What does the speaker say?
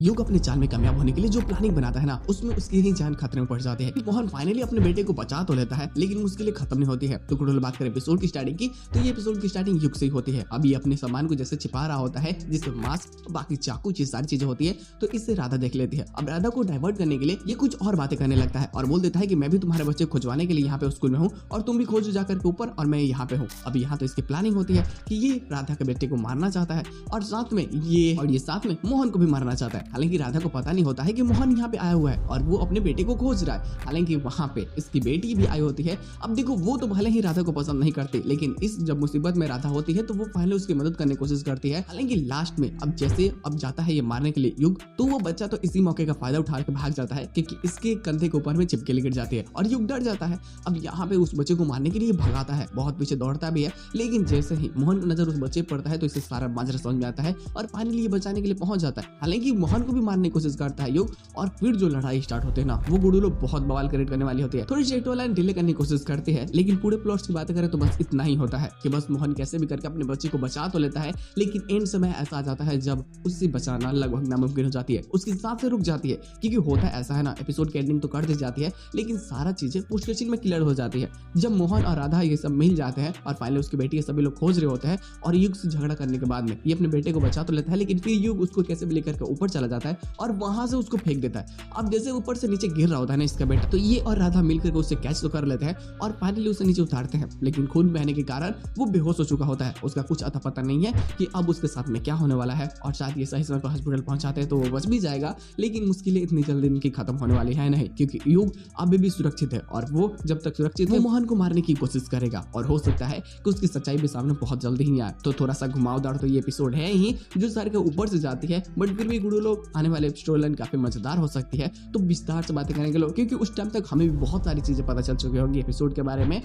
युग अपने चाल में कामयाब होने के लिए जो प्लानिंग बनाता है ना, उसमें उसकी ही जान खतरे में पड़ जाती है। मोहन फाइनली अपने बेटे को बचा तो लेता है, लेकिन मुश्किलें खत्म नहीं होती है। तो कुटुल बात करें एपिसोड की स्टार्टिंग की, तो ये एपिसोड की स्टार्टिंग युग से ही होती है। अब ये अपने सामान को जैसे छिपा रहा होता है, जिसमें मास्क, बाकी चाकू, ये सारी चीजें होती है। तो इससे राधा देख लेती है। अब राधा को डाइवर्ट करने के लिए ये कुछ और बातें करने लगता है और बोल देता है कि मैं भी तुम्हारे बच्चे खोजवाने के लिए यहाँ पे स्कूल में हूँ और तुम भी खोजो जाकर के ऊपर और मैं यहाँ पे हूँ। अब यहाँ तो इसकी प्लानिंग होती है कि ये राधा के बेटे को मारना चाहता है और साथ में ये साथ में मोहन को भी मारना चाहता है। हालांकि राधा को पता नहीं होता है कि मोहन यहाँ पे आया हुआ है और वो अपने बेटे को खोज रहा है। हालांकि वहाँ पे इसकी बेटी भी आई होती है। अब देखो, वो तो भले ही राधा को पसंद नहीं करती, लेकिन इस जब मुसीबत में राधा होती है तो वो पहले उसकी मदद करने की कोशिश करती है। हालांकि लास्ट में अब जैसे अब जाता है ये मारने के लिए युग, तो वो बच्चा तो इसी मौके का फायदा उठा के भाग जाता है क्योंकि इसके कंधे के ऊपर में चिपके गिर जाती है और युग डर जाता है। अब यहाँ पे उस बच्चे को मारने के लिए भगाता है, बहुत पीछे दौड़ता भी है, लेकिन जैसे ही मोहन की नजर उस बच्चे पर पड़ता है तो इसे सारा माजरा समझ में आता है और फाइनली ये बचाने के लिए पहुंच जाता है। हालांकि मोहन को भी मारने की कोशिश करता है युग और फिर जो लड़ाई स्टार्ट होती है ना, वो गुडू लोग बहुत बवाल क्रिएट करने वाली होती है। थोड़ी जेट लाइन डिले करने की कोशिश करते हैं, लेकिन पूरे प्लॉट्स की बात करें तो बस इतना ही होता है कि बस मोहन कैसे भी करके अपने बच्चे को बचा तो लेता है, लेकिन एंड समय ऐसा आ जाता है जब उससे बचाना लगभग नामुमकिन हो जाती है। उसकी सांस से रुक जाती है क्योंकि होता ऐसा है ना, एपिसोड की एंडिंग तो कर दी जाती है, लेकिन सारा चीजें पोस्ट क्रेडिट में क्लियर हो जाती है जब मोहन और राधा ये सब मिल जाते हैं और फाइनली उसकी बेटी सभी लोग खोज रहे होते हैं और युग से झगड़ा करने के बाद में ये अपने बेटे को बचा तो लेता है, लेकिन फिर युग उसको कैसे भी लेकर के ऊपर चला जाता है और वहां से उसको फेंक देता है। अब जैसे ऊपर से नीचे गिर रहा होता है ना इसका बेटा, तो ये और राधा मिलकर के उसे कैच तो कर लेते हैं और फाइनली उसे नीचे उतारते हैं, लेकिन खून बहने के कारण वो बेहोश हो चुका होता है। उसका कुछ अता पता नहीं है कि अब उसके साथ में क्या होने वाला है और शायद ये सही समय पर हॉस्पिटल पहुंचाते हैं तो वो बच भी जाएगा, लेकिन मुश्किलें इतनी जल्दी इनकी खत्म होने वाली है नहीं, क्योंकि युग अभी भी सुरक्षित है और वो जब तक सुरक्षित है मोहन को मारने की कोशिश करेगा और हो सकता है कि उसकी सच्चाई भी सामने बहुत जल्दी ही आए। तो थोड़ा सा घुमावदार तो ये एपिसोड है ही, जो सर के ऊपर से जाती है, बट फिर भी गुरु लोग आने वाले स्टोरी लाइन काफी मजेदार हो सकती है। तो विस्तार से बातें करेंगे लोग, क्योंकि उस टाइम तक हमें भी बहुत सारी चीजें पता चल चुकी होंगी एपिसोड के बारे में।